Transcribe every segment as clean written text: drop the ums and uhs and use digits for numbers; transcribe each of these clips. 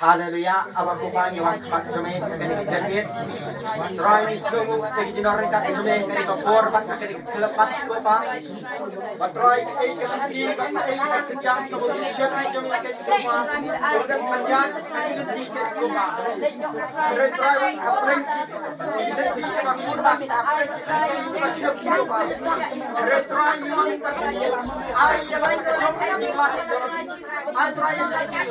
Haleluya, apa bukan yang kat sume kani jadit. Try ni sumu kani jinor kat sume kani kokor pas kani kelepat ko pa. Try ai kani di ai sejak kemudian jom kani semua. Kemudian panjang kani di kani ko pa. Try apa di di kani murah apa di kani ko pa. Try memang ai yang lain jom kani pa. Ai try yang lain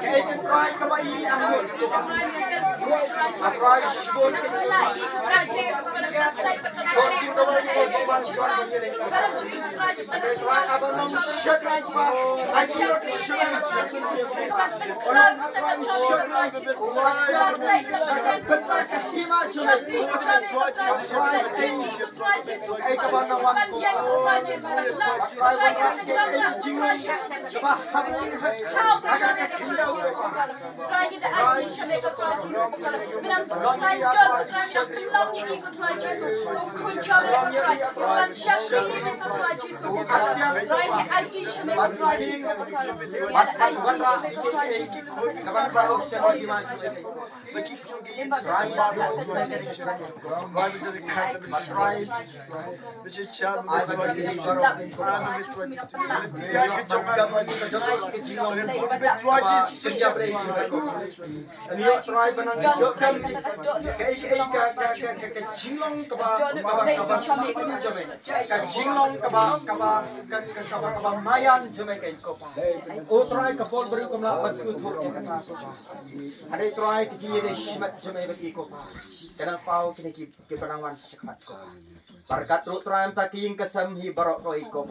Kaya kan try kamay anggun. Try shibon kin. Bon kin daw ni ko ban shibon kin. Try abang nom shot pa. Ay shot shot. Orang try shot like it. Betul kasi ma chule. Ay kaban na wan ko. Try jingon. Coba habis agar kita Try the idea make a try to bilang slide down ke try belong ni ikut try to kun coba try bukan syakri make a try to try the idea make a try to mas idea make a try to kapan baru saya di mana try baru try which is charm I baru di baru sejak dari ini try benar jauh kan ke jinglong ke jinglong ke mayan cuma ke oh try ke pol beri kumla masuk thor kata ada try ke ji de shmat cuma bagi ko kana pau kini ke penangwan sekat ko berkat try tak king kesem hi barok ko